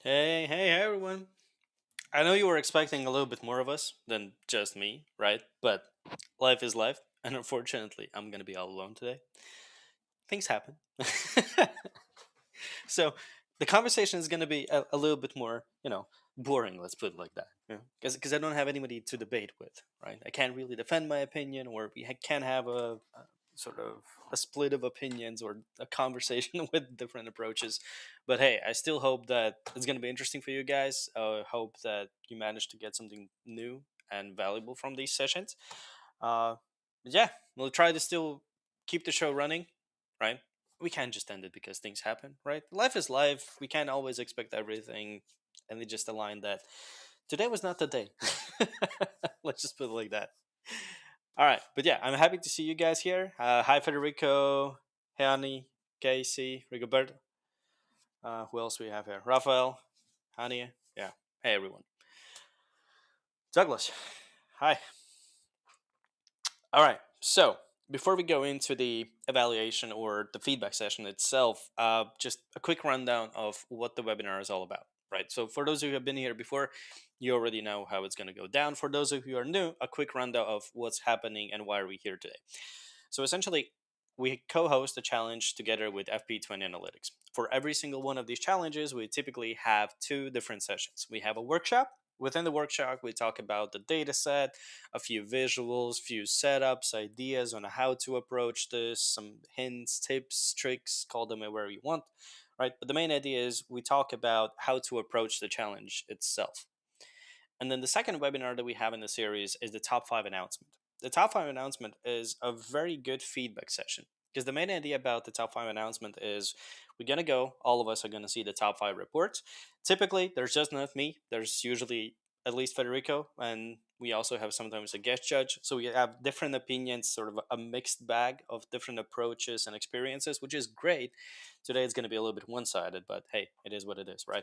Hey, everyone. I know you were expecting a little bit more of us than just me, right? But life is life, and unfortunately, I'm going to be all alone today. Things happen. So the conversation is going to be a little bit more, boring, let's put it like that. Because I don't have anybody to debate with, right? I can't really defend my opinion, or can't have a sort of a split of opinions or a conversation with different approaches. But hey, I still hope that it's going to be interesting for you guys. I hope that you manage to get something new and valuable from these sessions. Uh, but yeah, we'll try to still keep the show running, right? We can't just end it because things happen, right? Life is life. We can't always expect everything, and we just align that today was not the day. Let's just put it like that. All right, but yeah, I'm happy to see you guys here. Hi, Federico, Hani, Casey, Rigoberto. Who else we have here? Rafael, Hania. Yeah. Hey, everyone. Douglas. Hi. All right. So before we go into the evaluation or the feedback session itself, just a quick rundown of what the webinar is all about. Right. So for those of you who have been here before, you already know how it's going to go down. For those of you who are new, a quick rundown of what's happening and why are we here today. So essentially, we co-host a challenge together with FP20 Analytics. For every single one of these challenges, we typically have two different sessions. We have a workshop. Within the workshop, we talk about the data set, a few visuals, few setups, ideas on how to approach this, some hints, tips, tricks, call them wherever you want, right? But the main idea is we talk about how to approach the challenge itself. And then the second webinar that we have in the series is the top five announcement. The top five announcement is a very good feedback session because the main idea about the top five announcement is we're going to go, all of us are going to see the top five reports. Typically, there's just not me, there's usually at least Federico, and we also have sometimes a guest judge. So we have different opinions, sort of a mixed bag of different approaches and experiences, which is great. Today it's going to be a little bit one sided, but hey, it is what it is, right?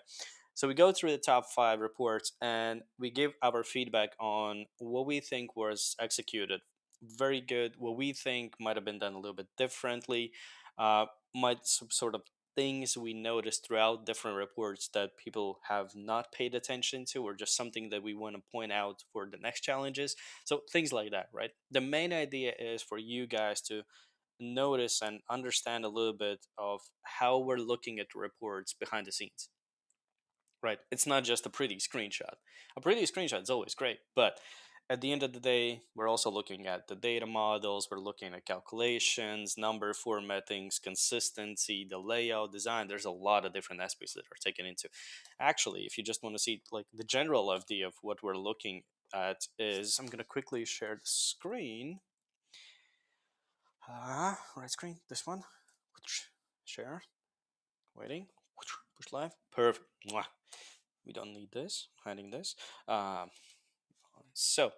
So we go through the top five reports and we give our feedback on what we think was executed very good, what we think might have been done a little bit differently, might some sort of things we noticed throughout different reports that people have not paid attention to, or just something that we want to point out for the next challenges. So things like that, right? The main idea is for you guys to notice and understand a little bit of how we're looking at the reports behind the scenes, right? It's not just a pretty screenshot. A pretty screenshot is always great, but at the end of the day, we're also looking at the data models, we're looking at calculations, number formattings, consistency, the layout, design. There's a lot of different aspects that are taken into. Actually, if you just want to see like the general idea of what we're looking at is, I'm going to quickly share the screen. Right screen, this one. Share, waiting, push live, perfect. Mwah. We don't need this, hiding this. Um, so,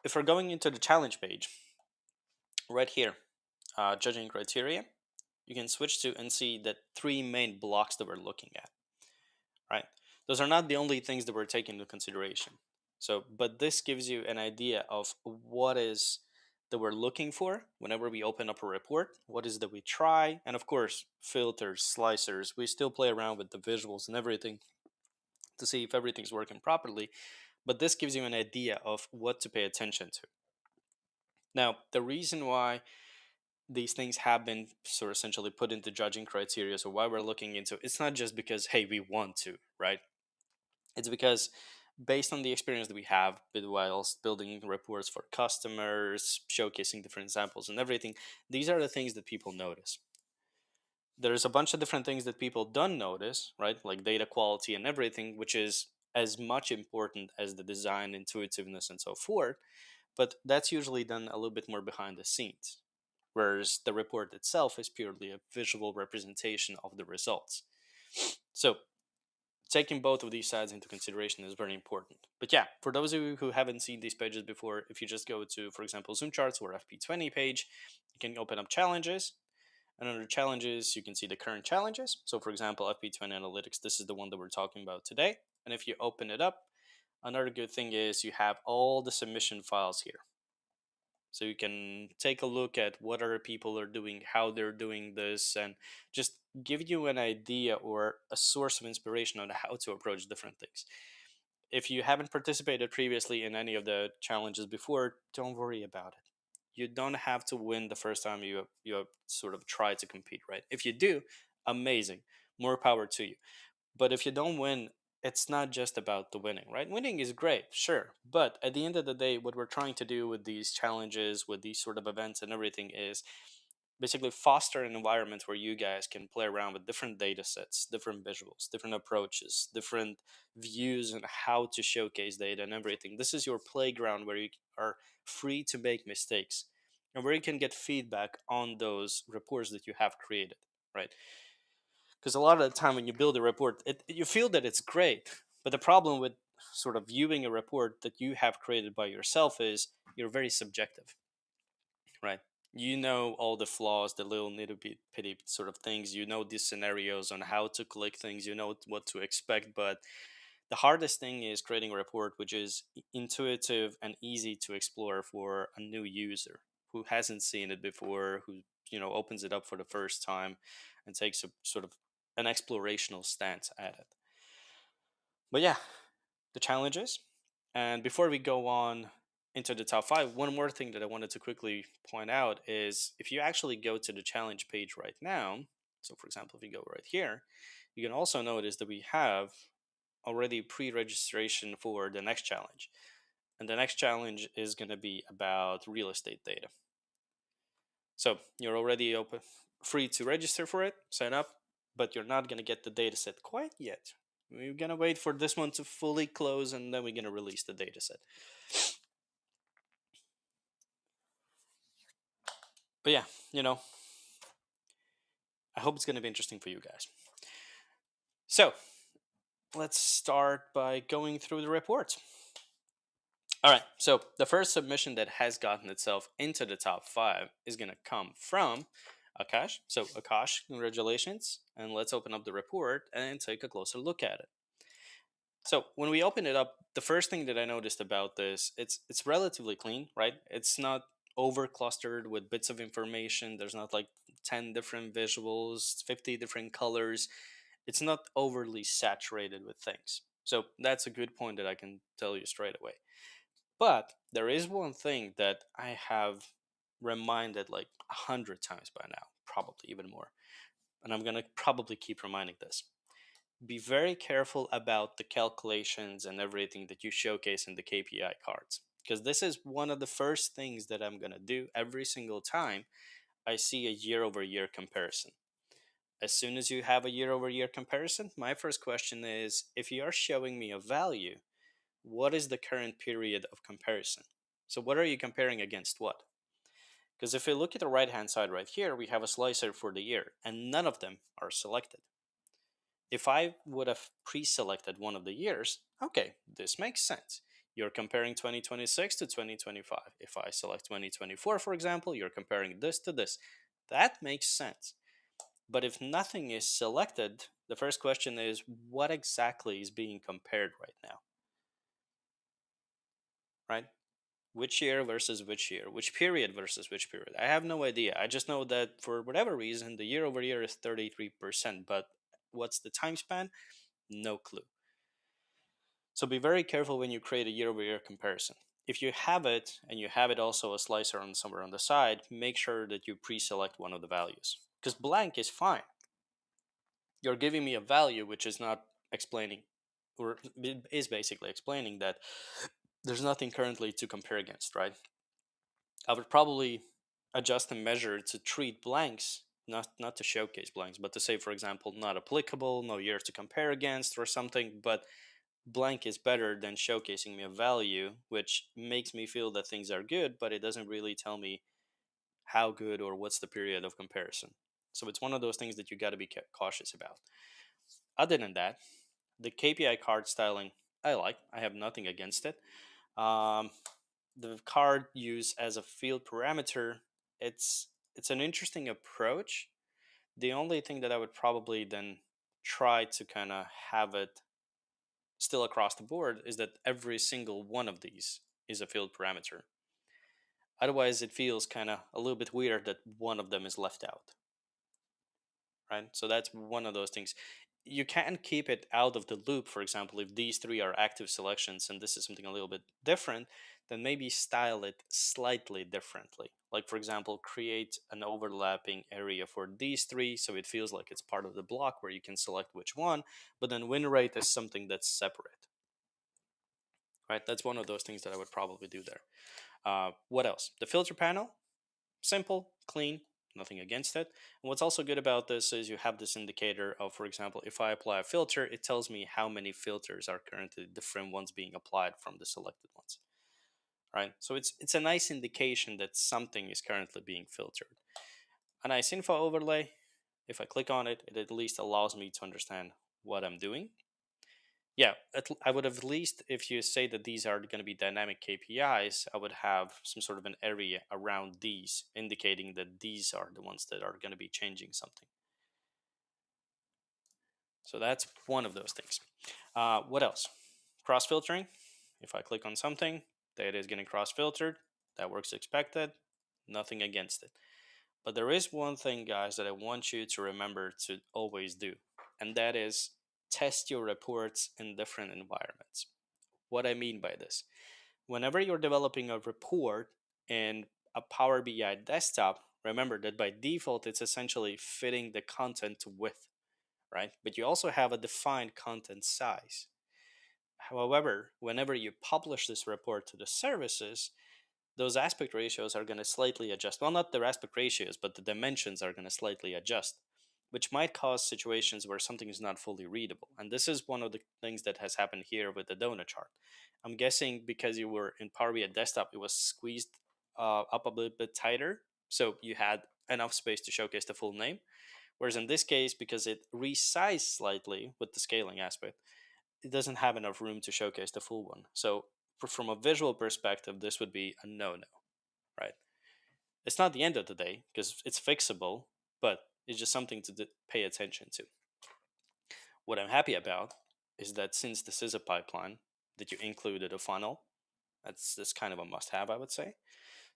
if we're going into the challenge page, right here, judging criteria, you can switch to and see the three main blocks that we're looking at, right? Those are not the only things that we're taking into consideration. So, but this gives you an idea of what is that we're looking for whenever we open up a report, what is that we try, and of course, filters, slicers. We still play around with the visuals and everything to see if everything's working properly, but this gives you an idea of what to pay attention to. Now, the reason why these things have been sort of essentially put into judging criteria, so why we're looking into it's not just because, hey, we want to, right? It's because based on the experience that we have whilst building reports for customers, showcasing different examples and everything, these are the things that people notice. There's a bunch of different things that people don't notice, right? Like data quality and everything, which is as much important as the design, intuitiveness, and so forth. But that's usually done a little bit more behind the scenes, whereas the report itself is purely a visual representation of the results. So taking both of these sides into consideration is very important. But yeah, for those of you who haven't seen these pages before, if you just go to, for example, ZoomCharts or FP20 page, you can open up challenges. And under challenges, you can see the current challenges. So for example, FP20 Analytics, this is the one that we're talking about today. And if you open it up, another good thing is you have all the submission files here. So you can take a look at what other people are doing, how they're doing this, and just give you an idea or a source of inspiration on how to approach different things. If you haven't participated previously in any of the challenges before, don't worry about it. You don't have to win the first time you sort of try to compete, right? If you do, amazing, more power to you. But if you don't win, it's not just about the winning, right? Winning is great, sure. But at the end of the day, what we're trying to do with these challenges, with these sort of events and everything is basically foster an environment where you guys can play around with different data sets, different visuals, different approaches, different views on how to showcase data and everything. This is your playground where you are free to make mistakes and where you can get feedback on those reports that you have created, right? Because a lot of the time when you build a report, you feel that it's great, but the problem with sort of viewing a report that you have created by yourself is you're very subjective, right? You know all the flaws, the little nitty bitty sort of things. You know these scenarios on how to click things. You know what to expect. But the hardest thing is creating a report which is intuitive and easy to explore for a new user who hasn't seen it before, who opens it up for the first time and takes a sort of an explorational stance at it. But yeah, the challenges. And before we go on into the top five, one more thing that I wanted to quickly point out is if you actually go to the challenge page right now, so for example, if you go right here, you can also notice that we have already pre-registration for the next challenge. And the next challenge is going to be about real estate data. So you're already open, free to register for it, sign up, but you're not going to get the data set quite yet. We're going to wait for this one to fully close and then we're going to release the data set. But yeah, I hope it's going to be interesting for you guys. So let's start by going through the report. All right, so the first submission that has gotten itself into the top five is going to come from Akash. So Akash, congratulations, and let's open up the report and take a closer look at it. So when we open it up, the first thing that I noticed about this, it's relatively clean, right? It's not over clustered with bits of information. There's not like 10 different visuals, 50 different colors. It's not overly saturated with things. So that's a good point that I can tell you straight away. But there is one thing that I have reminded like 100 times by now, probably even more. And I'm going to probably keep reminding this. Be very careful about the calculations and everything that you showcase in the KPI cards. Because this is one of the first things that I'm going to do every single time I see a year over year comparison. As soon as you have a year over year comparison, my first question is if you are showing me a value, what is the current period of comparison? So, what are you comparing against what? Because if we look at the right hand side right here, we have a slicer for the year, and none of them are selected. If I would have pre-selected one of the years, okay, this makes sense. You're comparing 2026 to 2025. If I select 2024, for example, you're comparing this to this. That makes sense. But if nothing is selected, the first question is what exactly is being compared right now? Right? Which year versus which year? Which period versus which period? I have no idea. I just know that for whatever reason, the year over year is 33%, but what's the time span? No clue. So be very careful when you create a year over year comparison. If you have it and you have it also a slicer on somewhere on the side, make sure that you pre-select one of the values. Because blank is fine. You're giving me a value which is not explaining, or is basically explaining that there's nothing currently to compare against, right? I would probably adjust the measure to treat blanks, not to showcase blanks, but to say, for example, not applicable, no year to compare against, or something. But blank is better than showcasing me a value, which makes me feel that things are good, but it doesn't really tell me how good or what's the period of comparison. So it's one of those things that you got to be cautious about. Other than that, the KPI card styling, I like. I have nothing against it. Um, the card used as a field parameter, it's an interesting approach. The only thing that I would probably then try to kind of have it still across the board is that every single one of these is a field parameter. Otherwise, it feels kind of a little bit weird that one of them is left out, right? So that's one of those things. You can keep it out of the loop. For example, if these three are active selections and this is something a little bit different, then maybe style it slightly differently. Like, for example, create an overlapping area for these three so it feels like it's part of the block where you can select which one, but then win rate is something that's separate, right? That's one of those things that I would probably do there. What else? The filter panel, simple, clean, nothing against it. And what's also good about this is you have this indicator of, for example, if I apply a filter, it tells me how many filters are currently different ones being applied from the selected ones, right? So it's a nice indication that something is currently being filtered. A nice info overlay. If I click on it, it at least allows me to understand what I'm doing. Yeah, I would have at least, if you say that these are going to be dynamic KPIs, I would have some sort of an area around these indicating that these are the ones that are going to be changing something. So that's one of those things. What else? Cross filtering. If I click on something, data is getting cross filtered. That works expected. Nothing against it. But there is one thing, guys, that I want you to remember to always do, and that is test your reports in different environments. What I mean by this, whenever you're developing a report in a Power BI desktop, remember that by default it's essentially fitting the content to width, right? But you also have a defined content size. However, whenever you publish this report to the services, those aspect ratios are going to slightly adjust. Well, not the aspect ratios, but the dimensions are going to slightly adjust, which might cause situations where something is not fully readable. And this is one of the things that has happened here with the donut chart. I'm guessing because you were in Power BI desktop, it was squeezed up a little bit tighter, so you had enough space to showcase the full name. Whereas in this case, because it resized slightly with the scaling aspect, it doesn't have enough room to showcase the full one. So from a visual perspective, this would be a no-no, right? It's not the end of the day because it's fixable, but it's just something to pay attention to. What I'm happy about is that since this is a pipeline, that you included a funnel. That's kind of a must-have, I would say.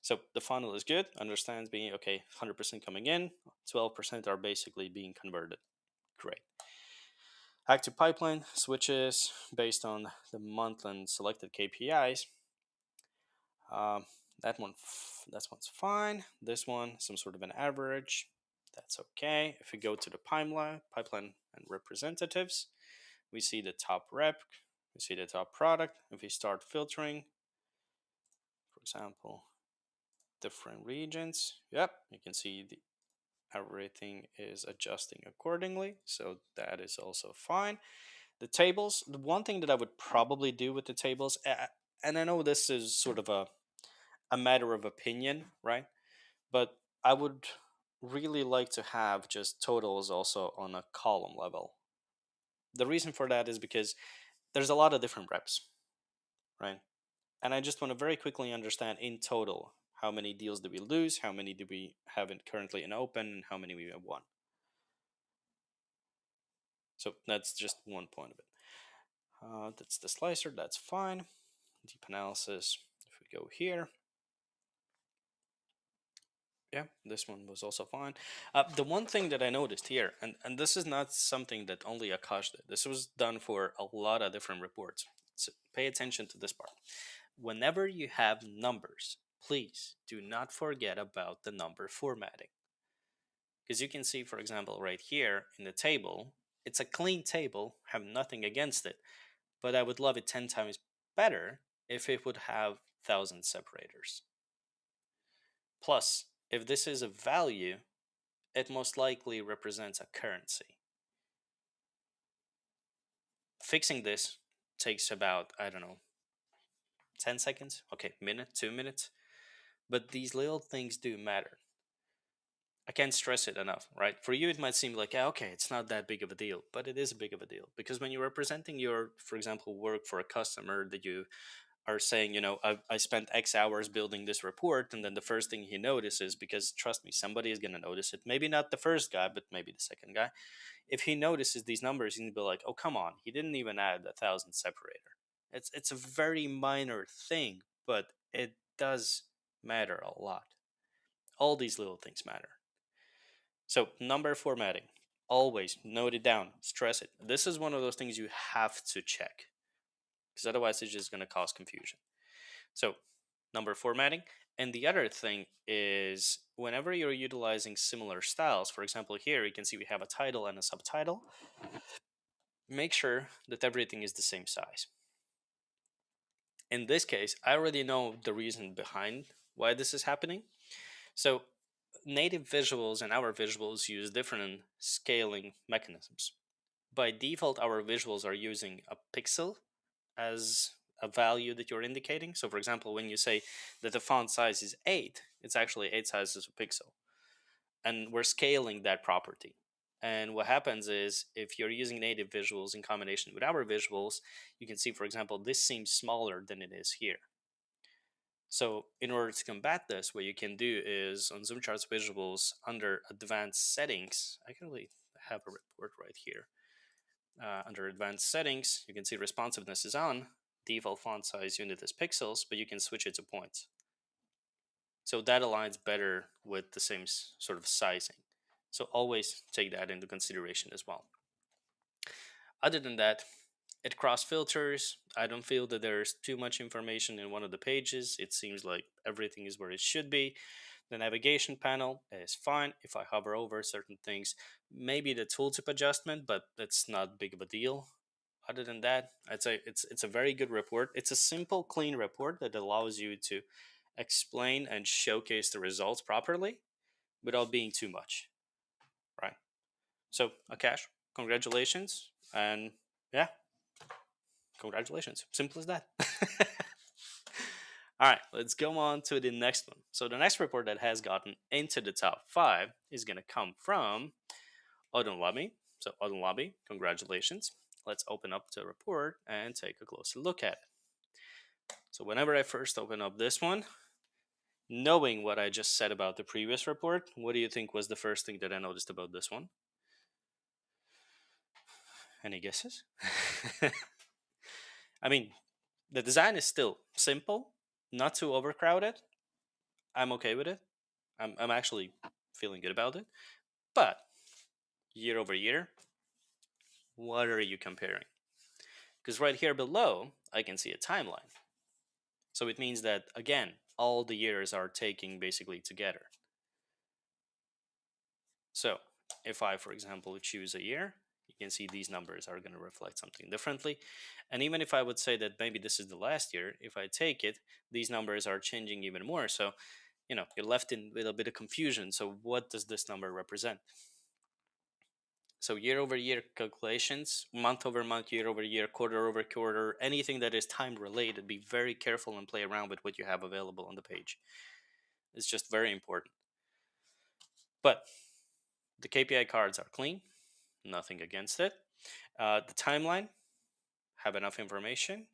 So the funnel is good. Understands being okay. 100% coming in, 12% are basically being converted. Great. Active pipeline switches based on the month and selected KPIs. Um, that one's fine. This one, some sort of an average. That's okay. If we go to the pipeline and representatives, we see the top rep, we see the top product. If we start filtering, for example, different regions, yep, you can see everything is adjusting accordingly. So that is also fine. The tables, the one thing that I would probably do with the tables, and I know this is sort of a matter of opinion, right? But I would really like to have just totals also on a column level. The reason for that is because there's a lot of different reps, right? And I just want to very quickly understand in total how many deals do we lose, how many do we have currently in open, and how many we have won. So that's just one point of it. That's the slicer, that's fine. Deep analysis, if we go here, yeah, this one was also fine. The one thing that I noticed here, and this is not something that only Akash did, this was done for a lot of different reports. So pay attention to this part. Whenever you have numbers, please do not forget about the number formatting. Because you can see, for example, right here in the table, it's a clean table, have nothing against it, but I would love it 10 times better if it would have 1,000 separators. Plus, if this is a value, it most likely represents a currency. Fixing this takes about, I don't know, 10 seconds, okay, minute, 2 minutes, but these little things do matter. I can't stress it enough, right? For you, it might seem like, yeah, okay, it's not that big of a deal, but it is a big of a deal because when you're representing your, for example, work for a customer that you are saying, I spent X hours building this report, and then the first thing he notices, because trust me, somebody is going to notice it, maybe not the first guy, but maybe the second guy. If he notices these numbers, he'll be like, oh, come on, he didn't even add 1,000 separator. It's a very minor thing, but it does matter a lot. All these little things matter. So number formatting, always note it down, stress it. This is one of those things you have to check because otherwise it's just going to cause confusion. So number formatting. And the other thing is whenever you're utilizing similar styles, for example, here you can see we have a title and a subtitle, make sure that everything is the same size. In this case, I already know the reason behind why this is happening. So native visuals and our visuals use different scaling mechanisms. By default, our visuals are using a pixel as a value that you're indicating. So for example, when you say that the font size is 8, it's actually 8 sizes of pixel. And we're scaling that property. And what happens is if you're using native visuals in combination with our visuals, you can see, for example, this seems smaller than it is here. So in order to combat this, what you can do is on ZoomCharts visuals under advanced settings, I can really have a report right here. Under advanced settings, you can see responsiveness is on, default font size unit is pixels, but you can switch it to points. So that aligns better with the same sort of sizing. So always take that into consideration as well. Other than that, it cross filters. I don't feel that there's too much information in one of the pages. It seems like everything is where it should be. The navigation panel is fine if I hover over certain things. Maybe the tooltip adjustment, but that's not big of a deal. Other than that, I'd say it's a very good report. It's a simple, clean report that allows you to explain and showcase the results properly without being too much, right? So, Akash, congratulations, and yeah, congratulations. Simple as that. All right, let's go on to the next one. So the next report that has gotten into the top 5 is going to come from Odin Lobby. So Odin Lobby, congratulations. Let's open up the report and take a closer look at it. So whenever I first open up this one, knowing what I just said about the previous report, what do you think was the first thing that I noticed about this one? Any guesses? I mean, the design is still simple, not too overcrowded. I'm okay with it. I'm actually feeling good about it. But year over year, what are you comparing? Because right here below, I can see a timeline. So it means that, again, all the years are taking basically together. So if I, for example, choose a year, you can see these numbers are going to reflect something differently. And even if I would say that maybe this is the last year, if I take it, these numbers are changing even more. So, you're left in with a bit of confusion. So what does this number represent? So year over year calculations, month over month, year over year, quarter over quarter, anything that is time related, be very careful and play around with what you have available on the page. It's just very important. But the KPI cards are clean, nothing against it. The timeline, have enough information.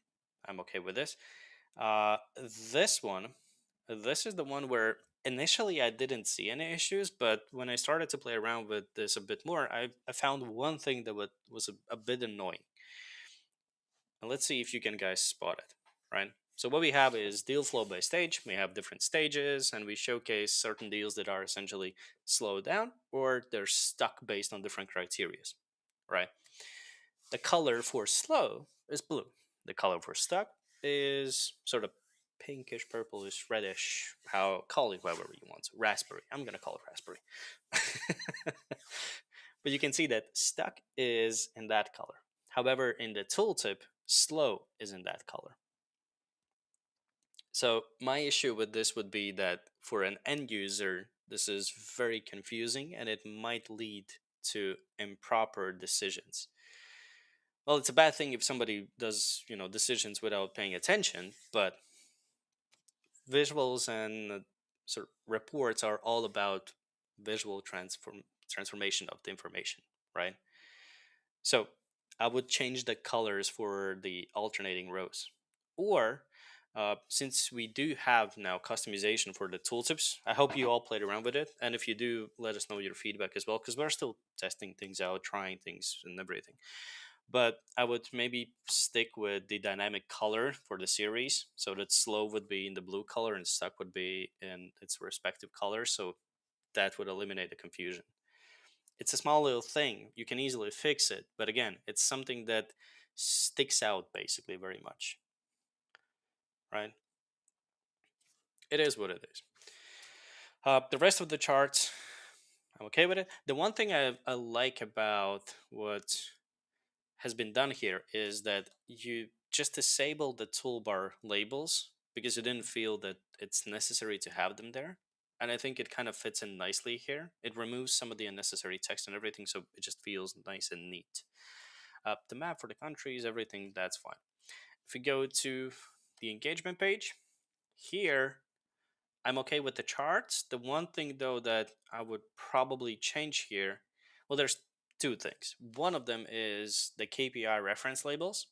I'm okay with this. Uh, this one, this is the one where initially I didn't see any issues, but when I started to play around with this a bit more, I found one thing that was a bit annoying. And let's see if you can guys spot it, right? So what we have is deal flow by stage. We have different stages and we showcase certain deals that are essentially slowed down or they're stuck based on different criteria, right? The color for slow is blue. The color for stuck is sort of pinkish, purplish, reddish. Call it whatever you want. Raspberry. I'm gonna call it raspberry. But you can see that stuck is in that color. However, in the tooltip, slow is in that color. So my issue with this would be that for an end user, this is very confusing and it might lead to improper decisions. Well, it's a bad thing if somebody does, decisions without paying attention, but visuals and sort of reports are all about visual transformation of the information, right? So I would change the colors for the alternating rows. Or since we do have now customization for the tooltips, I hope you all played around with it. And if you do, let us know your feedback as well, because we're still testing things out, trying things and everything. but I would maybe stick with the dynamic color for the series, so that slow would be in the blue color and stuck would be in its respective color, so that would eliminate the confusion. It's a small little thing, you can easily fix it, but again, it's something that sticks out basically very much, right? It is what it is. The rest of the charts, I'm okay with it. The one thing I like about what has been done here is that you just disable the toolbar labels because you didn't feel that it's necessary to have them there. And I think it kind of fits in nicely here. It removes some of the unnecessary text and everything, so it just feels nice and neat. The map for the countries, everything, that's fine. If we go to the engagement page, here I'm okay with the charts. The one thing though that I would probably change here, well, there's two things. One of them is the KPI reference labels.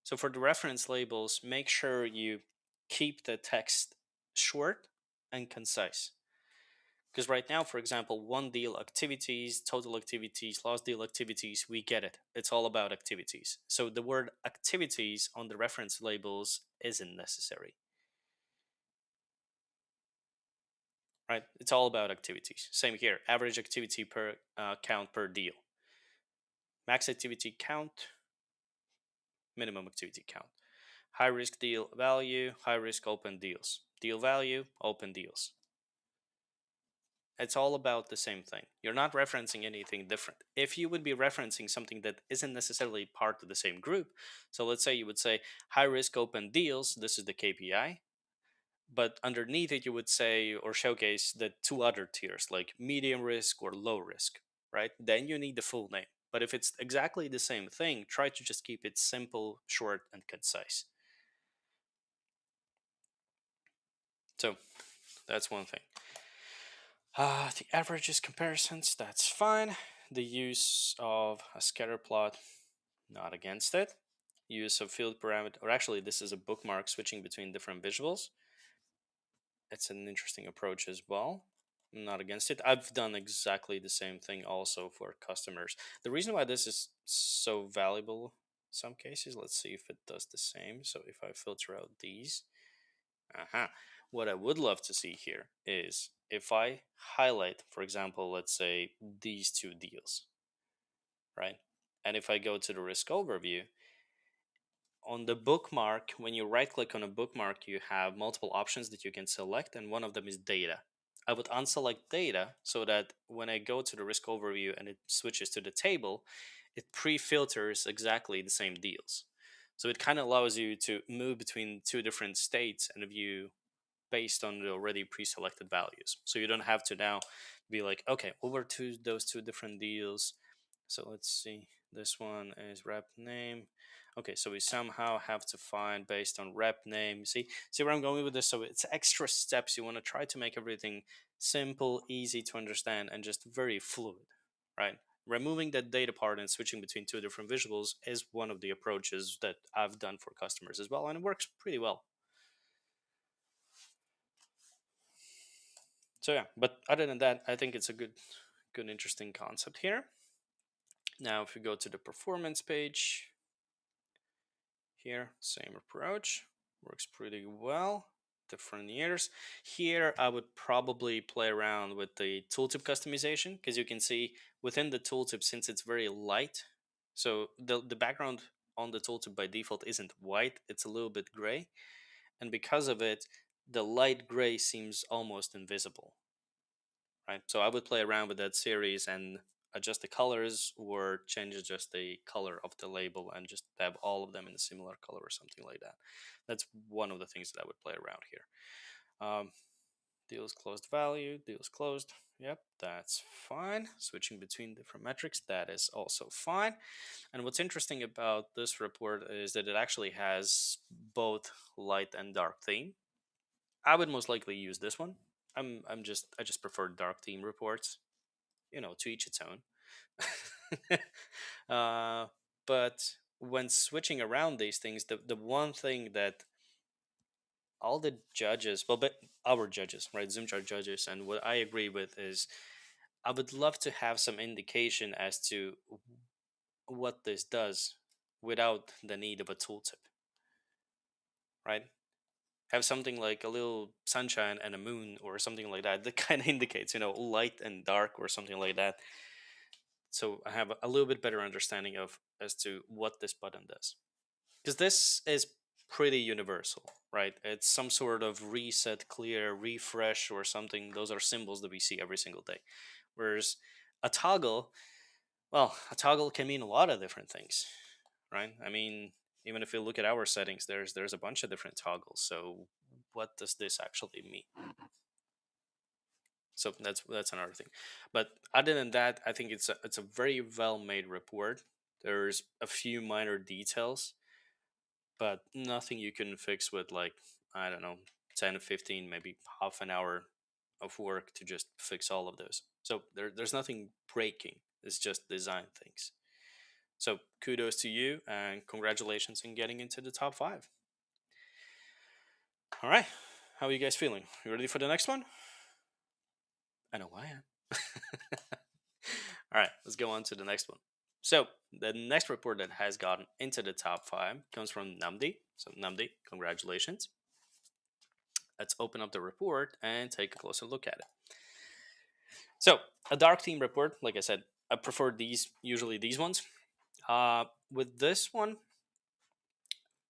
So for the reference labels, make sure you keep the text short and concise. Because right now, for example, one deal activities, total activities, lost deal activities, we get it. It's all about activities. So the word activities on the reference labels isn't necessary, right? It's all about activities. Same here, average activity per count per deal. Max activity count, minimum activity count. High risk deal value, high risk open deals. Deal value, open deals. It's all about the same thing. You're not referencing anything different. If you would be referencing something that isn't necessarily part of the same group, so let's say you would say high risk open deals, this is the KPI, but underneath it you would say or showcase the two other tiers like medium risk or low risk, right? Then you need the full name. But if it's exactly the same thing, try to just keep it simple, short, and concise. So that's one thing. The averages comparisons, that's fine. The use of a scatter plot, not against it. Use of field parameter, or actually this is a bookmark switching between different visuals. It's an interesting approach as well. I'm not against it. I've done exactly the same thing also for customers. The reason why this is so valuable in some cases, let's see if it does the same. So if I filter out these, what I would love to see here is if I highlight, for example, let's say these two deals, right? And if I go to the risk overview, on the bookmark, when you right click on a bookmark, you have multiple options that you can select, and one of them is data. I would unselect data so that when I go to the risk overview and it switches to the table, it pre filters exactly the same deals. So it kind of allows you to move between two different states and view based on the already pre-selected values. So you don't have to now be like, okay, over to those two different deals. So let's see, this one is rep name. Okay, so we somehow have to find based on rep name. See where I'm going with this? So it's extra steps. You want to try to make everything simple, easy to understand, and just very fluid, right? Removing that data part and switching between two different visuals is one of the approaches that I've done for customers as well, and it works pretty well. So yeah, but other than that, I think it's a good interesting concept here. Now if we go to the performance page here, same approach, works pretty well. Different years here, I would probably play around with the tooltip customization because you can see within the tooltip, since it's very light, so the background on the tooltip by default isn't white, it's a little bit gray, and because of it the light gray seems almost invisible, right? So I would play around with that series and adjust the colors or change just the color of the label and just have all of them in a similar color or something like that. That's one of the things that I would play around here. Deals closed value, deals closed. Yep, that's fine. Switching between different metrics, that is also fine. And what's interesting about this report is that it actually has both light and dark theme. I would most likely use this one. I just prefer dark theme reports. To each its own. uh, but when switching around these things, the one thing that all the judges, well, but our judges, right, ZoomChart judges, and what I agree with is I would love to have some indication as to what this does without the need of a tooltip, right? Have something like a little sunshine and a moon or something like that. That kind of indicates, light and dark or something like that. So I have a little bit better understanding of as to what this button does. Because this is pretty universal, right? It's some sort of reset, clear, refresh, or something. Those are symbols that we see every single day. Whereas a toggle, well, a toggle can mean a lot of different things, right? I mean, even if you look at our settings, there's a bunch of different toggles. So what does this actually mean? So that's another thing. But other than that, I think it's a very well made report. There's a few minor details, but nothing you can fix with, like, I don't know, 10 to 15, maybe half an hour of work to just fix all of those. So there's nothing breaking. It's just design things. So kudos to you and congratulations in getting into the top 5. All right. How are you guys feeling? You ready for the next one? I know I am. All right, let's go on to the next one. So the next report that has gotten into the top 5 comes from Namdi. So Namdi, congratulations. Let's open up the report and take a closer look at it. So a dark theme report, like I said, I prefer usually these ones. With this one,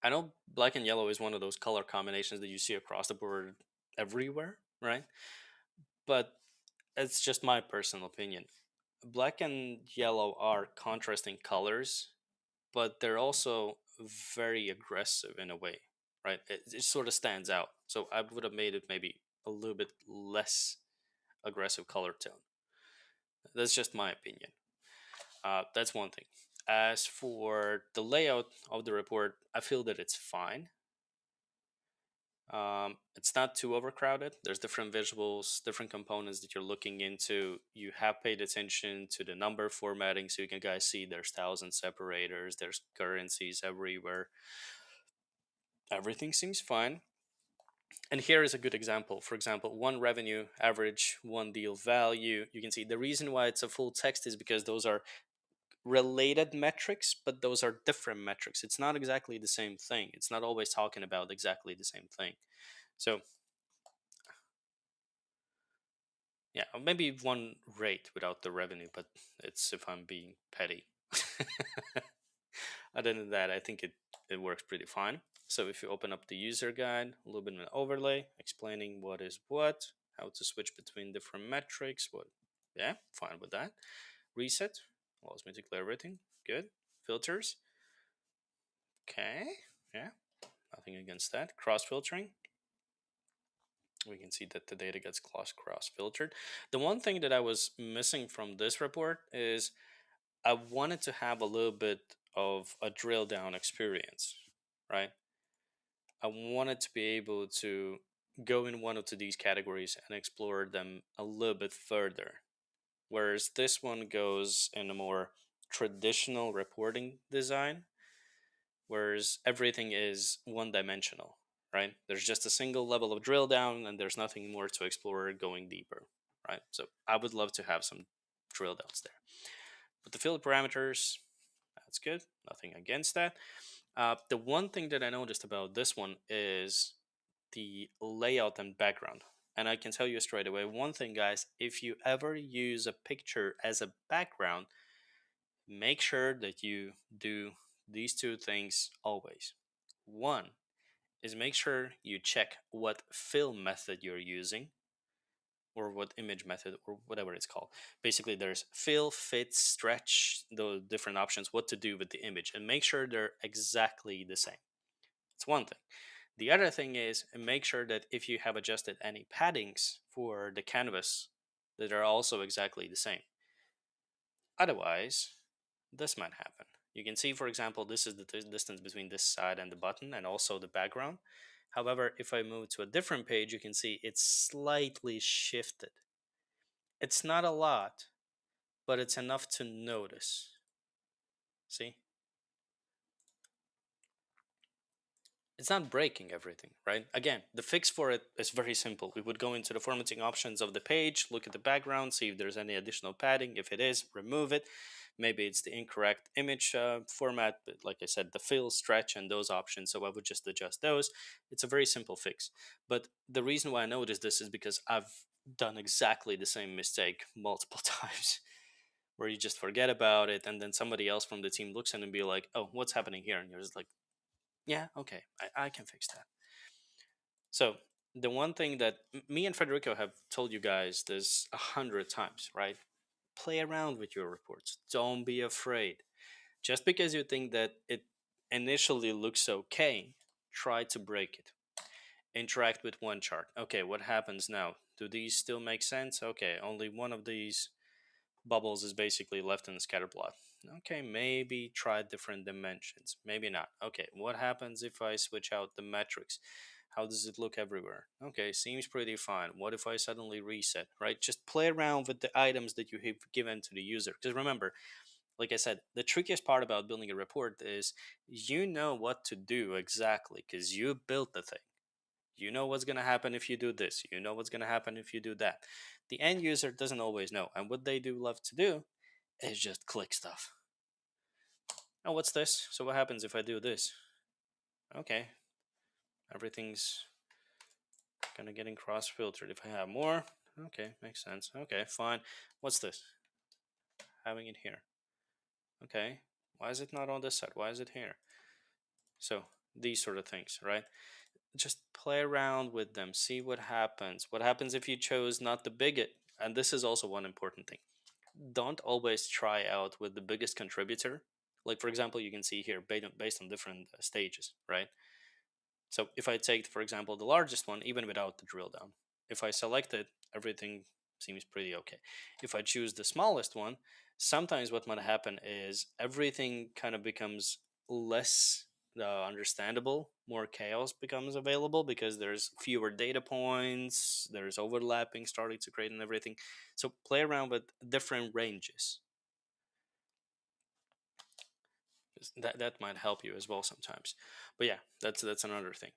I know black and yellow is one of those color combinations that you see across the board everywhere, right? But it's just my personal opinion. Black and yellow are contrasting colors, but they're also very aggressive in a way, right? It sort of stands out. So I would have made it maybe a little bit less aggressive color tone. That's just my opinion. That's one thing. As for the layout of the report, I feel that it's fine. It's not too overcrowded. There's different visuals, different components that you're looking into. You have paid attention to the number formatting, so you can guys see there's thousand separators, there's currencies everywhere. Everything seems fine. And here is a good example. For example, one revenue average, one deal value. You can see the reason why it's a full text is because those are related metrics, but those are different metrics. It's not exactly the same thing. It's not always talking about exactly the same thing. So yeah, maybe one rate without the revenue, but it's if I'm being petty. Other than that, I think it works pretty fine. So if you open up the user guide, a little bit of an overlay explaining what is what, how to switch between different metrics, yeah, fine with that. Reset allows me to clear everything. Good. Filters. Okay. Yeah. Nothing against that. Cross filtering. We can see that the data gets cross filtered. The one thing that I was missing from this report is I wanted to have a little bit of a drill down experience, right? I wanted to be able to go in one or two of these categories and explore them a little bit further. Whereas this one goes in a more traditional reporting design, whereas everything is one dimensional, right? There's just a single level of drill down and there's nothing more to explore going deeper, right? So I would love to have some drill downs there. But the field parameters, that's good. Nothing against that. The one thing that I noticed about this one is the layout and background. And I can tell you straight away one thing, guys, if you ever use a picture as a background, make sure that you do these two things always. One is make sure you check what fill method you're using or what image method or whatever it's called. Basically, there's fill, fit, stretch, the different options, what to do with the image, and make sure they're exactly the same. It's one thing. The other thing is make sure that if you have adjusted any paddings for the canvas, that are also exactly the same. Otherwise, this might happen. You can see, for example, this is the distance between this side and the button and also the background. However, if I move to a different page, you can see it's slightly shifted. It's not a lot, but it's enough to notice. See? It's not breaking everything, right? Again, the fix for it is very simple. We would go into the formatting options of the page, look at the background, see if there's any additional padding. If it is, remove it. Maybe it's the incorrect image format, but like I said, the fill, stretch, and those options. So I would just adjust those. It's a very simple fix. But the reason why I noticed this is because I've done exactly the same mistake multiple times, where you just forget about it, and then somebody else from the team looks at it and be like, "Oh, what's happening here?" And you're just like, "Yeah, okay, I can fix that." So the one thing that me and Federico have told you guys this 100 times, right? Play around with your reports. Don't be afraid. Just because you think that it initially looks okay, try to break it. Interact with one chart. Okay, what happens now? Do these still make sense? Okay, only one of these bubbles is basically left in the scatter plot. Okay, maybe try different dimensions. Maybe not. Okay, what happens if I switch out the metrics? How does it look everywhere? Okay, seems pretty fine. What if I suddenly reset, right? Just play around with the items that you have given to the user. Because remember, like I said, the trickiest part about building a report is you know what to do exactly because you built the thing. You know what's going to happen if you do this. You know what's going to happen if you do that. The end user doesn't always know. And what they do love to do is just click stuff. Oh, what's this? So what happens if I do this? Okay, everything's kind of getting cross filtered. If I have more, okay, makes sense. Okay, fine. What's this? Having it here. Okay, why is it not on this side? Why is it here? So these sort of things, right? Just play around with them, see what happens. What happens if you chose not the bigot? And this is also one important thing. Don't always try out with the biggest contributor. Like, for example, you can see here based on different stages, right? So if I take, for example, the largest one, even without the drill down, if I select it, everything seems pretty okay. If I choose the smallest one, sometimes what might happen is everything kind of becomes less understandable, more chaos becomes available because there's fewer data points, there's overlapping starting to create and everything. So play around with different ranges. That might help you as well sometimes. But yeah, that's another thing.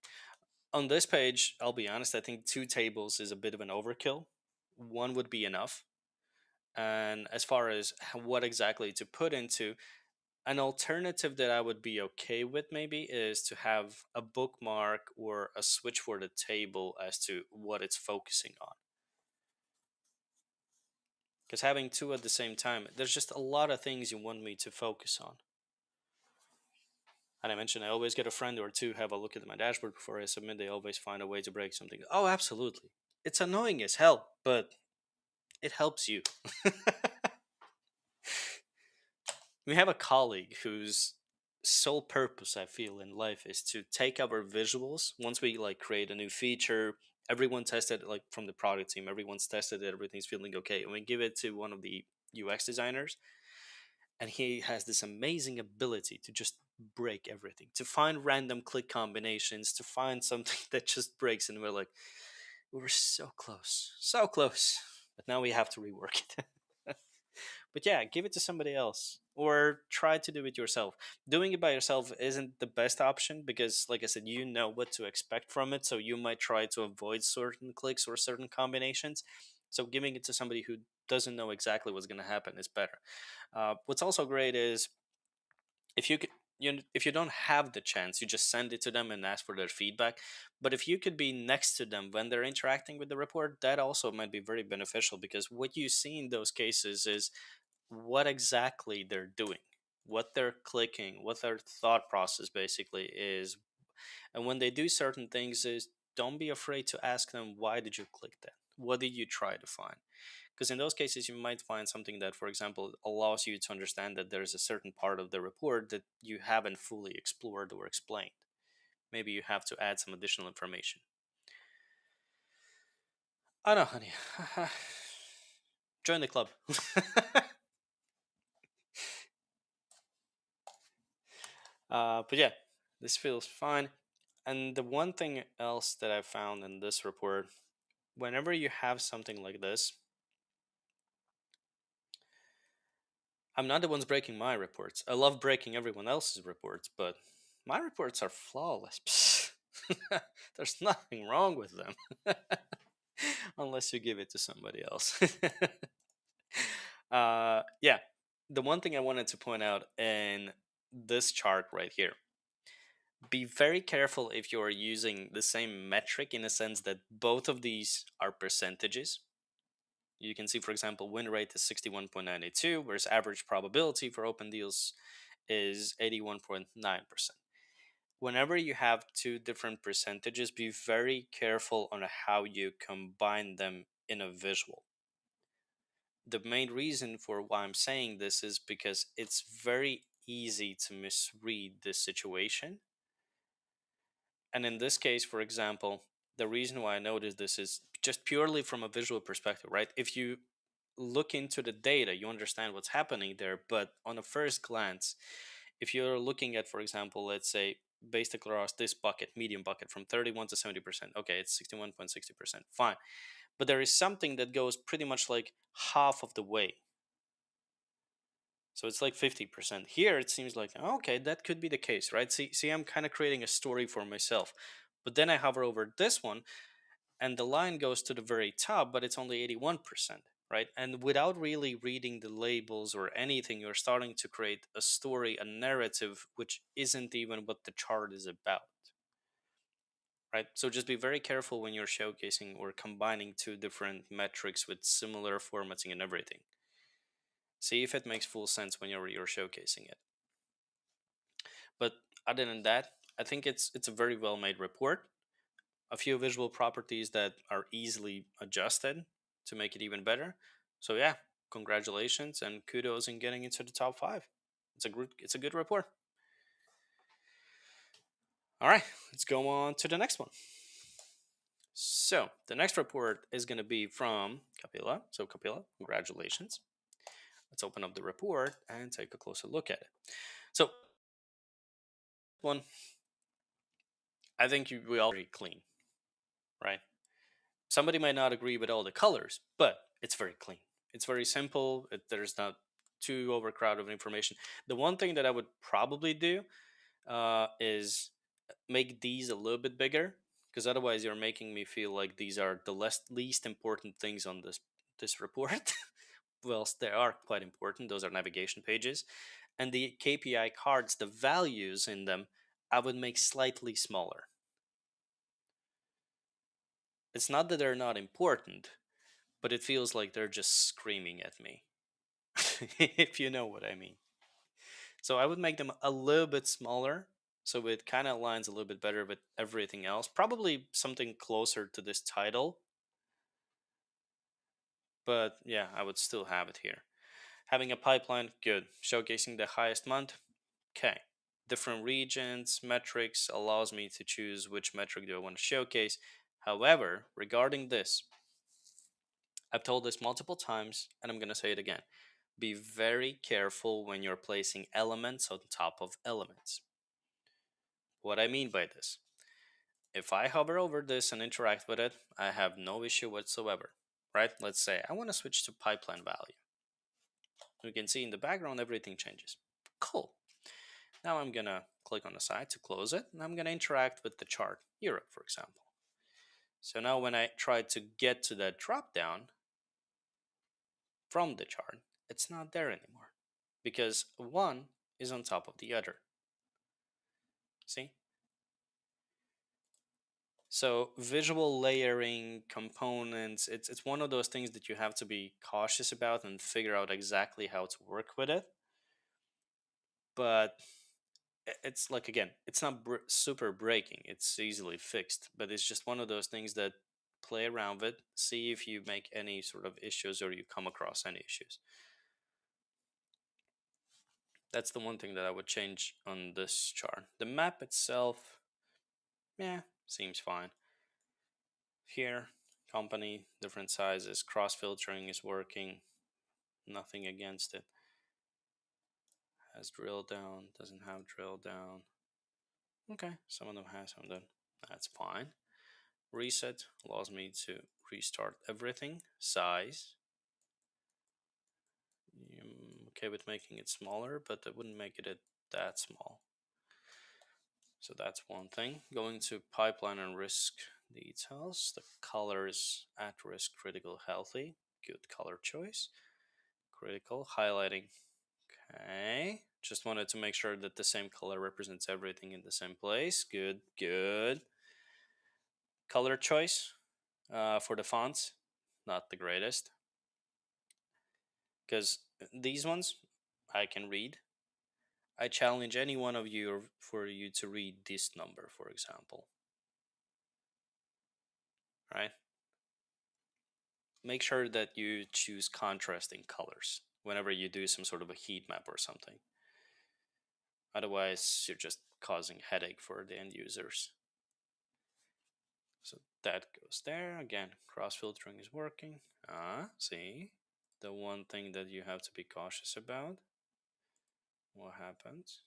On this page, I'll be honest, I think two tables is a bit of an overkill. One would be enough. And as far as what exactly to put into, an alternative that I would be okay with maybe is to have a bookmark or a switch for the table as to what it's focusing on. Because having two at the same time, there's just a lot of things you want me to focus on. And I mentioned I always get a friend or two have a look at my dashboard before I submit. They always find a way to break something. Oh, absolutely. It's annoying as hell, but it helps you. We have a colleague whose sole purpose, I feel, in life is to take our visuals. Once we like create a new feature, everyone tested like from the product team, everyone's tested it, everything's feeling okay, and we give it to one of the UX designers, and he has this amazing ability to just break everything, to find random click combinations, to find something that just breaks, and we're like, we're so close, but now we have to rework it. But yeah, give it to somebody else or try to do it yourself. Doing it by yourself isn't the best option because, like I said, you know what to expect from it. So you might try to avoid certain clicks or certain combinations. So giving it to somebody who doesn't know exactly what's going to happen is better. What's also great is if you could. If you don't have the chance, you just send it to them and ask for their feedback. But if you could be next to them when they're interacting with the report, that also might be very beneficial because what you see in those cases is what exactly they're doing, what they're clicking, what their thought process basically is. And when they do certain things is don't be afraid to ask them, why did you click that? What did you try to find? Because in those cases, you might find something that, for example, allows you to understand that there's a certain part of the report that you haven't fully explored or explained. Maybe you have to add some additional information. I know, honey. Join the club. But yeah, this feels fine. And the one thing else that I found in this report, whenever you have something like this, I'm not the ones breaking my reports. I love breaking everyone else's reports, but my reports are flawless. There's nothing wrong with them. Unless you give it to somebody else. Yeah. The one thing I wanted to point out in this chart right here, be very careful if you're using the same metric, in a sense that both of these are percentages. You can see, for example, win rate is 61.92, whereas average probability for open deals is 81.9%. Whenever you have two different percentages, be very careful on how you combine them in a visual. The main reason for why I'm saying this is because it's very easy to misread this situation. And in this case, for example, the reason why I noticed this is just purely from a visual perspective, right? If you look into the data, you understand what's happening there. But on a first glance, if you're looking at, for example, let's say based across this bucket, medium bucket from 31 to 70%, okay, it's 61.60%, fine. But there is something that goes pretty much like half of the way. So it's like 50%. Here it seems like, okay, that could be the case, right? See, I'm kind of creating a story for myself. But then I hover over this one and the line goes to the very top, but it's only 81%, right? And without really reading the labels or anything, you're starting to create a story, a narrative, which isn't even what the chart is about, right? So just be very careful when you're showcasing or combining two different metrics with similar formatting and everything. See if it makes full sense when you're showcasing it. But other than that, I think it's a very well made report. A few visual properties that are easily adjusted to make it even better. So yeah, congratulations and kudos in getting into the top five. It's a good report. All right, let's go on to the next one. So the next report is going to be from Kapila. So Kapila, congratulations. Let's open up the report and take a closer look at it. So one, I think we all very clean, right? Somebody might not agree with all the colors, but it's very clean. It's very simple. There's not too overcrowded of information. The one thing that I would probably do is make these a little bit bigger, because otherwise you're making me feel like these are the least important things on this report. Whilst they are quite important, those are navigation pages, and the KPI cards, the values in them, I would make slightly smaller. It's not that they're not important, but it feels like they're just screaming at me, if you know what I mean. So I would make them a little bit smaller so it kind of aligns a little bit better with everything else. Probably something closer to this title, but yeah, I would still have it here. Having a pipeline, good. Showcasing the highest month, okay. Different regions, metrics allows me to choose which metric do I want to showcase. However, regarding this, I've told this multiple times and I'm going to say it again. Be very careful when you're placing elements on top of elements. What I mean by this, if I hover over this and interact with it, I have no issue whatsoever, right? Let's say I want to switch to pipeline value. You can see in the background everything changes. Cool. Now I'm going to click on the side to close it, and I'm going to interact with the chart, Europe, for example. So now when I try to get to that drop down from the chart, it's not there anymore because one is on top of the other. See? So visual layering components, it's one of those things that you have to be cautious about and figure out exactly how to work with it. But it's like, again, it's not super breaking. It's easily fixed, but it's just one of those things that play around with, see if you make any sort of issues or you come across any issues. That's the one thing that I would change on this chart. The map itself, yeah, seems fine. Here, company, different sizes, cross filtering is working, nothing against it. Has drill down, doesn't have drill down. Okay, some of them have, some of them, that's fine. Reset allows me to restart everything. Size, I'm okay with making it smaller, but I wouldn't make it that small. So that's one thing. Going to pipeline and risk details. The colors at risk, critical, healthy. Good color choice. Critical, highlighting Okay. Just wanted to make sure that the same color represents everything in the same place. Good, good. Color choice for the fonts, not the greatest. Because these ones I can read. I challenge any one of you for you to read this number, for example. Right? Make sure that you choose contrasting colors whenever you do some sort of a heat map or something. Otherwise, you're just causing headache for the end users. So that goes there. Again, cross filtering is working. See? The one thing that you have to be cautious about. What happens?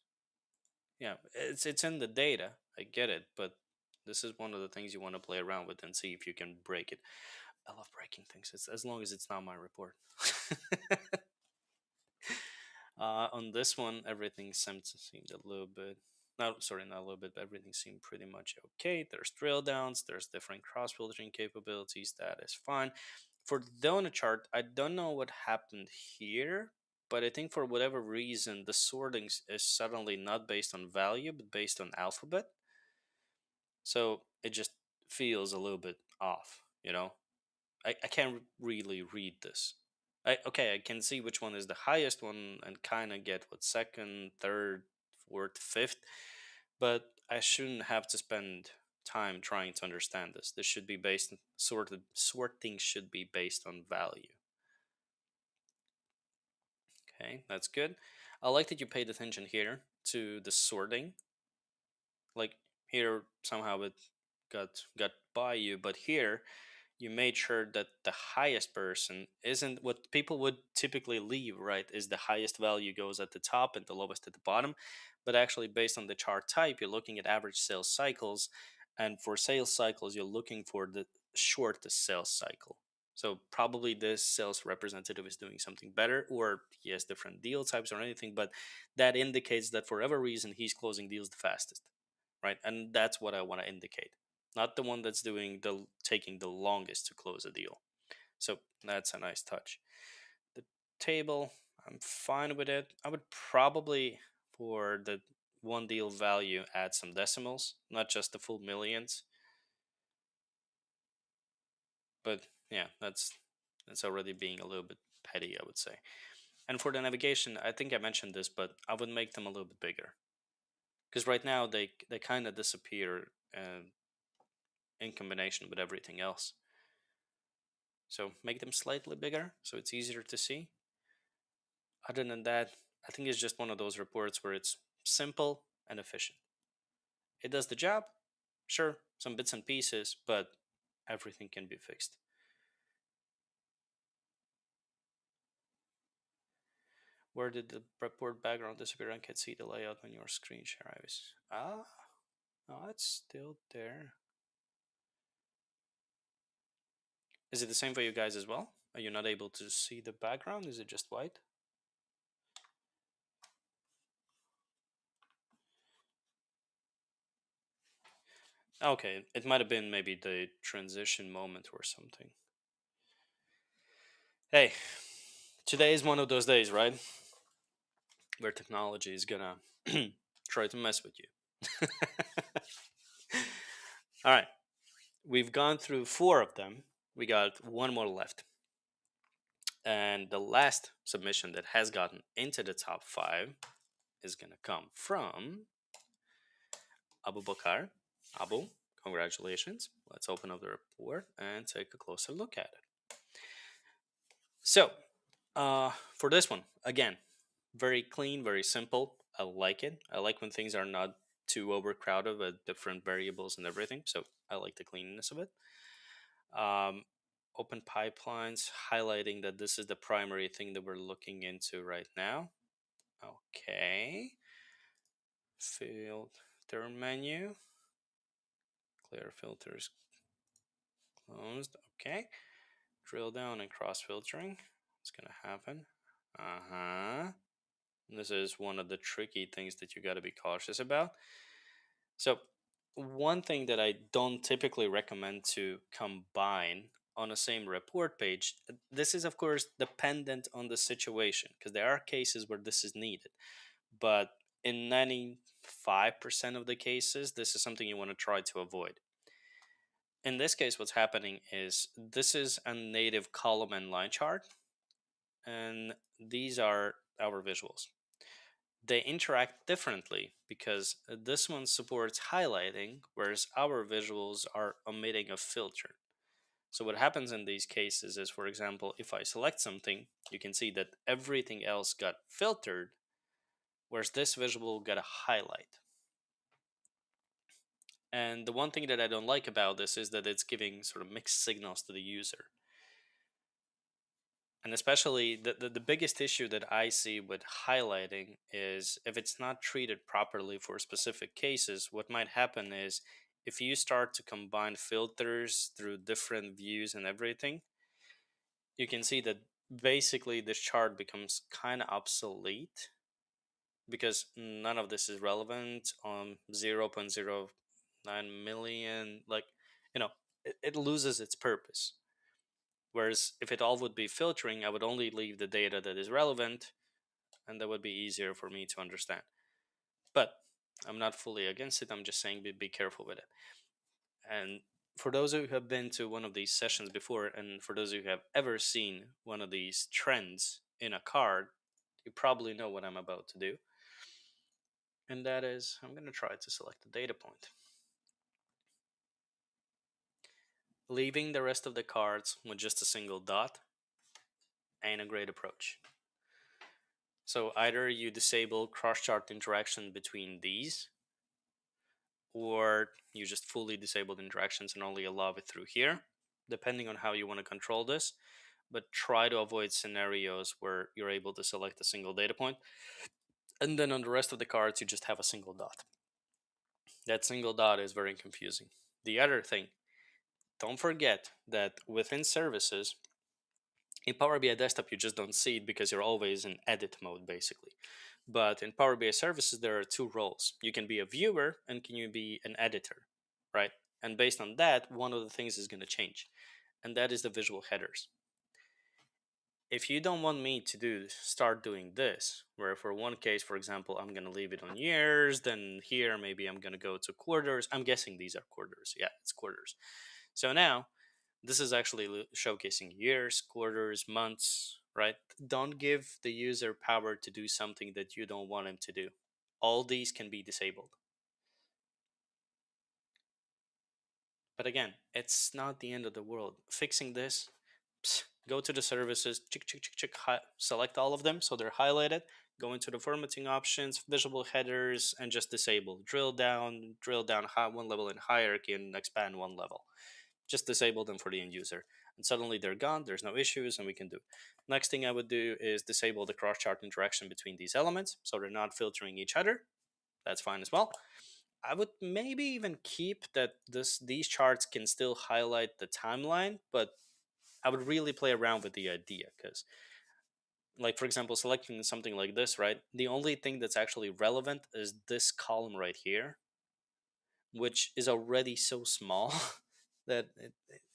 Yeah, it's in the data. I get it, but this is one of the things you want to play around with and see if you can break it. I love breaking things. It's as long as it's not my report. On this one, everything seemed a little bit. No, sorry, not a little bit. But everything seemed pretty much okay. There's drill downs. There's different cross filtering capabilities. That is fine. For the donut chart, I don't know what happened here, but I think for whatever reason, the sorting is suddenly not based on value, but based on alphabet. So it just feels a little bit off, you know? I can't really read this. Okay, I can see which one is the highest one and kind of get what second, third, fourth, fifth, but I shouldn't have to spend time trying to understand this. This should be based sorting should be based on value. Okay, that's good. I like that you paid attention here to the sorting. Like here somehow it got by you, but here you made sure that the highest person isn't what people would typically leave, right? Is the highest value goes at the top and the lowest at the bottom. But actually, based on the chart type, you're looking at average sales cycles. And for sales cycles, you're looking for the shortest sales cycle. So probably this sales representative is doing something better, or he has different deal types or anything, but that indicates that for whatever reason, he's closing deals the fastest, right? And that's what I want to indicate, not the one that's doing the taking the longest to close a deal. So that's a nice touch. The table, I'm fine with it. I would probably for the one deal value add some decimals, not just the full millions. But yeah, that's already being a little bit petty, I would say. And for the navigation, I think I mentioned this, but I would make them a little bit bigger because right now they kind of disappear in combination with everything else. So make them slightly bigger so it's easier to see. Other than that, I think it's just one of those reports where it's simple and efficient. It does the job, sure, some bits and pieces, but everything can be fixed. Where did the report background disappear? I can't see the layout on your screen share, Aivis. No, it's still there. Is it the same for you guys as well? Are you not able to see the background? Is it just white? Okay, it might have been maybe the transition moment or something. Hey, today is one of those days, right? Where technology is gonna try to mess with you. All right, we've gone through four of them. We got one more left. And the last submission that has gotten into the top five is going to come from Abu Bakar. Abu, congratulations. Let's open up the report and take a closer look at it. So, for this one, again, very clean, very simple. I like it. I like when things are not too overcrowded with different variables and everything. So, I like the cleanness of it. Um, open pipelines, highlighting that this is the primary thing that we're looking into right now. Okay. Filter menu. Clear filters closed. Okay. Drill down and cross filtering. What's going to happen? This is one of the tricky things that you got to be cautious about. So, one thing that I don't typically recommend to combine on the same report page. This is, of course, dependent on the situation because there are cases where this is needed. But in 95% of the cases, this is something you want to try to avoid. In this case, what's happening is this is a native column and line chart, and these are our visuals. They interact differently because this one supports highlighting, whereas our visuals are omitting a filter. So what happens in these cases is, for example, if I select something, you can see that everything else got filtered, whereas this visual got a highlight. And the one thing that I don't like about this is that it's giving sort of mixed signals to the user. And especially the biggest issue that I see with highlighting is if it's not treated properly for specific cases, what might happen is if you start to combine filters through different views and everything, you can see that basically this chart becomes kind of obsolete because none of this is relevant on 0.09 million. Like, you know, it loses its purpose. Whereas if it all would be filtering, I would only leave the data that is relevant, and that would be easier for me to understand. But I'm not fully against it. I'm just saying be careful with it. And for those who have been to one of these sessions before, and for those who have ever seen one of these trends in a card, you probably know what I'm about to do. And that is, I'm going to try to select a data point. Leaving the rest of the cards with just a single dot ain't a great approach. So either you disable cross-chart interaction between these, or you just fully disable the interactions and only allow it through here, depending on how you want to control this. But try to avoid scenarios where you're able to select a single data point, and then on the rest of the cards, you just have a single dot. That single dot is very confusing. The other thing, don't forget that within services, in Power BI Desktop, you just don't see it because you're always in edit mode, basically. But in Power BI Services, there are two roles. You can be a viewer and can you be an editor, right? And based on that, one of the things is going to change, and that is the visual headers. If you don't want me to start doing this, where for one case, for example, I'm going to leave it on years, then here maybe I'm going to go to quarters. I'm guessing these are quarters. Yeah, it's quarters. So now this is actually showcasing years, quarters, months, right? Don't give the user power to do something that you don't want him to do. All these can be disabled. But again, it's not the end of the world. Fixing this, go to the services, select all of them so they're highlighted, go into the formatting options, visual headers, and just disable. Drill down one level in hierarchy and expand one level. Just disable them for the end user. And suddenly they're gone, there's no issues, and we can do. Next thing I would do is disable the cross-chart interaction between these elements so they're not filtering each other. That's fine as well. I would maybe even keep that these charts can still highlight the timeline, but I would really play around with the idea because, like, for example, selecting something like this, right? The only thing that's actually relevant is this column right here, which is already so small that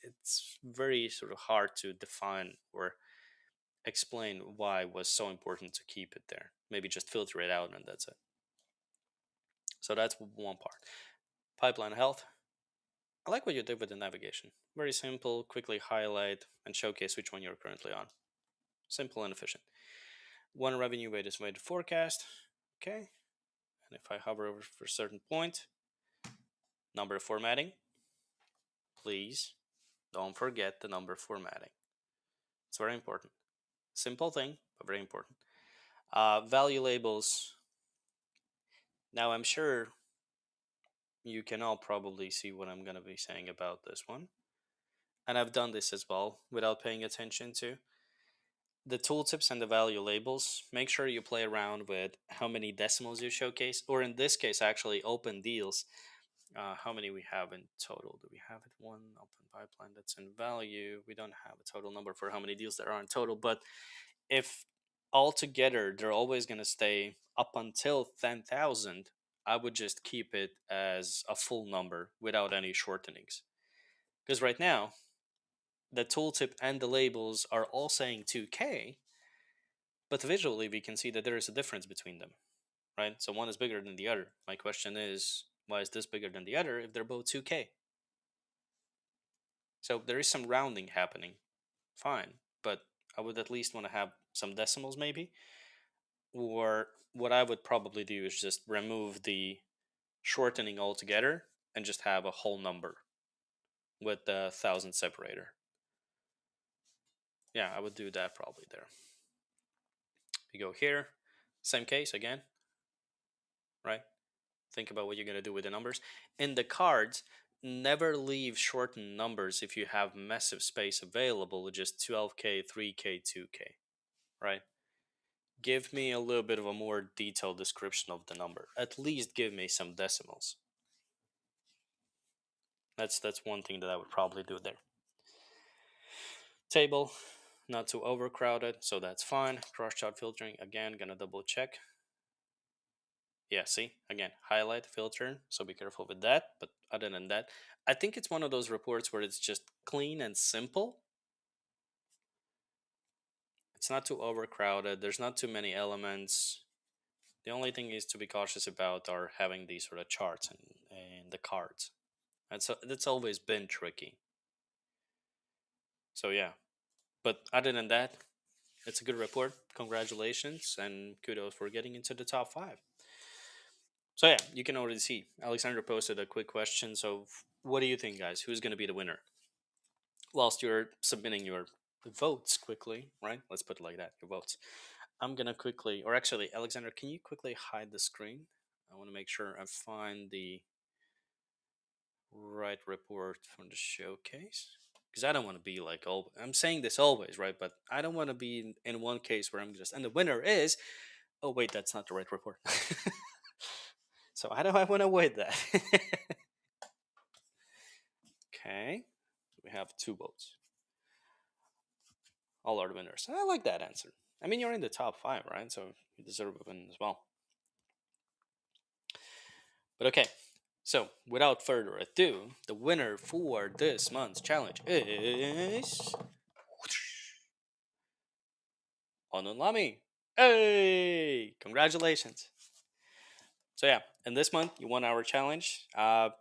it's very sort of hard to define or explain why it was so important to keep it there. Maybe just filter it out and that's it. So that's one part. Pipeline health. I like what you did with the navigation. Very simple, quickly highlight and showcase which one you're currently on. Simple and efficient. One revenue weight is weighted forecast. Okay. And if I hover over for a certain point, number formatting, please don't forget the number formatting. It's very important. Simple thing, but very important. Value labels. Now I'm sure you can all probably see what I'm going to be saying about this one. And I've done this as well without paying attention to. The tooltips and the value labels, make sure you play around with how many decimals you showcase, or in this case, actually open deals. How many we have in total? Do we have it? One open pipeline that's in value. We don't have a total number for how many deals there are in total, but if altogether they're always going to stay up until 10,000, I would just keep it as a full number without any shortenings. Because right now, the tooltip and the labels are all saying 2K, but visually we can see that there is a difference between them, right? So one is bigger than the other. My question is, why is this bigger than the other if they're both 2K? So there is some rounding happening, fine, but I would at least want to have some decimals maybe. Or what I would probably do is just remove the shortening altogether and just have a whole number with the thousand separator. Yeah, I would do that probably there. You go here, same case again, right? Think about what you're going to do with the numbers. In the cards, never leave shortened numbers if you have massive space available, just 12K, 3K, 2K, right? Give me a little bit of a more detailed description of the number. At least give me some decimals. That's one thing that I would probably do there. Table, not too overcrowded, so that's fine. Cross chart filtering, again, gonna double check. Yeah, see, again, highlight, filter, so be careful with that. But other than that, I think it's one of those reports where it's just clean and simple. It's not too overcrowded, there's not too many elements. The only thing is to be cautious about are having these sort of charts and the cards. That's always been tricky. So yeah, but other than that, it's a good report. Congratulations and kudos for getting into the top 5. So yeah, you can already see Alexander posted a quick question. So what do you think, guys? Who's going to be the winner? Whilst you're submitting your votes quickly, right? Let's put it like that, your votes. I'm going to quickly, or actually, Alexander, can you quickly hide the screen? I want to make sure I find the right report from the showcase. Because I don't want to be like, I'm saying this always, right? But I don't want to be in one case where I'm just, and the winner is, oh, wait, that's not the right report. So how do I want to avoid that? Okay, we have 2 votes. All are the winners. I like that answer. I mean, you're in the top 5, right? So you deserve a win as well. But okay, so without further ado, the winner for this month's challenge is Onunlami. Hey, congratulations. So yeah, and this month you won our challenge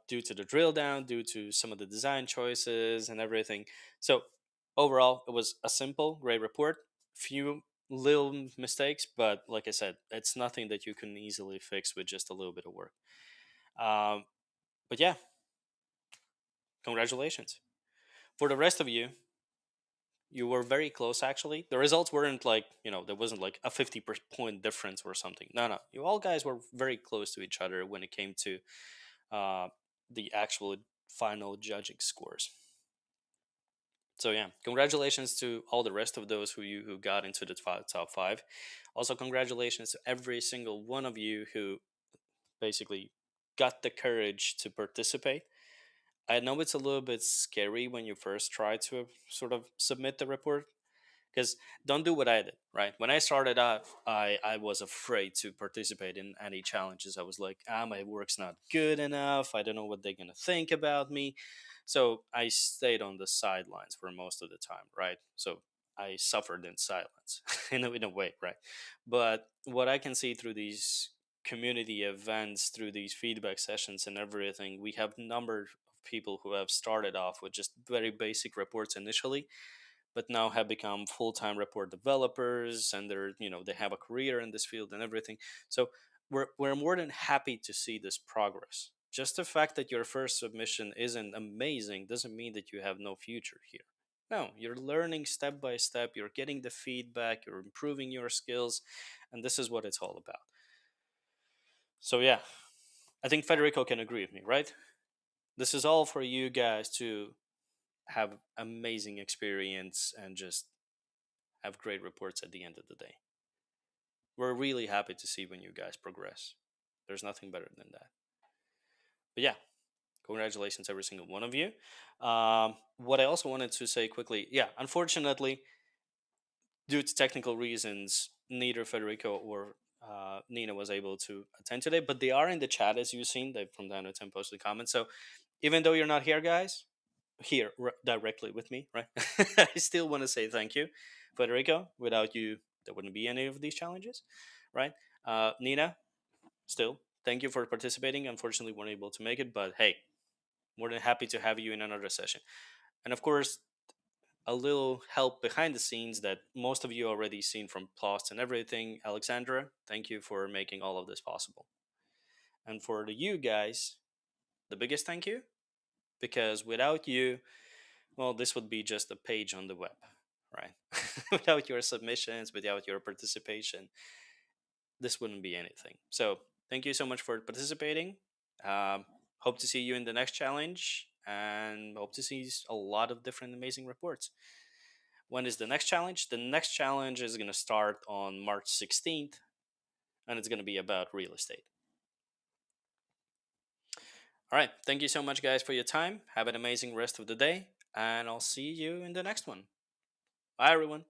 due to the drill down, due to some of the design choices and everything. So overall, it was a simple, great report. Few little mistakes, but like I said, it's nothing that you can easily fix with just a little bit of work. Um, but yeah, congratulations. For the rest of you, you were very close actually. The results weren't like, there wasn't like a 50-point difference or something. No, you all guys were very close to each other when it came to uh, the actual final judging scores. So yeah, congratulations to all the rest of those who got into the top 5. Also, congratulations to every single one of you who basically got the courage to participate. I know it's a little bit scary when you first try to sort of submit the report, because don't do what I did, right? When I started out, I was afraid to participate in any challenges. I was like, my work's not good enough. I don't know what they're going to think about me. So I stayed on the sidelines for most of the time, right? So I suffered in silence in a way, right? But what I can see through these community events, through these feedback sessions and everything, we have number of people who have started off with just very basic reports initially, but now have become full-time report developers, and they have a career in this field and everything. So we're more than happy to see this progress. Just the fact that your first submission isn't amazing doesn't mean that you have no future here. No, you're learning step by step, you're getting the feedback, you're improving your skills, and this is what it's all about. So yeah, I think Federico can agree with me, right? This is all for you guys to have amazing experience and just have great reports at the end of the day. We're really happy to see when you guys progress. There's nothing better than that. But yeah, congratulations, every single one of you. What I also wanted to say quickly, yeah, unfortunately, due to technical reasons, neither Federico or Nina was able to attend today, but they are in the chat as you've seen. They from down to 10 posted comments. So even though you're not here, guys, here directly with me, right? I still want to say thank you, Federico. Without you, there wouldn't be any of these challenges, right? Nina, still, thank you for participating. Unfortunately, weren't able to make it, but hey, more than happy to have you in another session. And of course, a little help behind the scenes that most of you already seen from plots and everything. Alexandra, thank you for making all of this possible. And for the you guys, the biggest thank you, because without you, well, this would be just a page on the web, right? Without your submissions, without your participation, this wouldn't be anything. So thank you so much for participating. Hope to see you in the next challenge, and hope to see a lot of different amazing reports. When is the next challenge? The next challenge is going to start on March 16th, and it's going to be about real estate. All right. Thank you so much, guys, for your time. Have an amazing rest of the day, and I'll see you in the next one. Bye, everyone.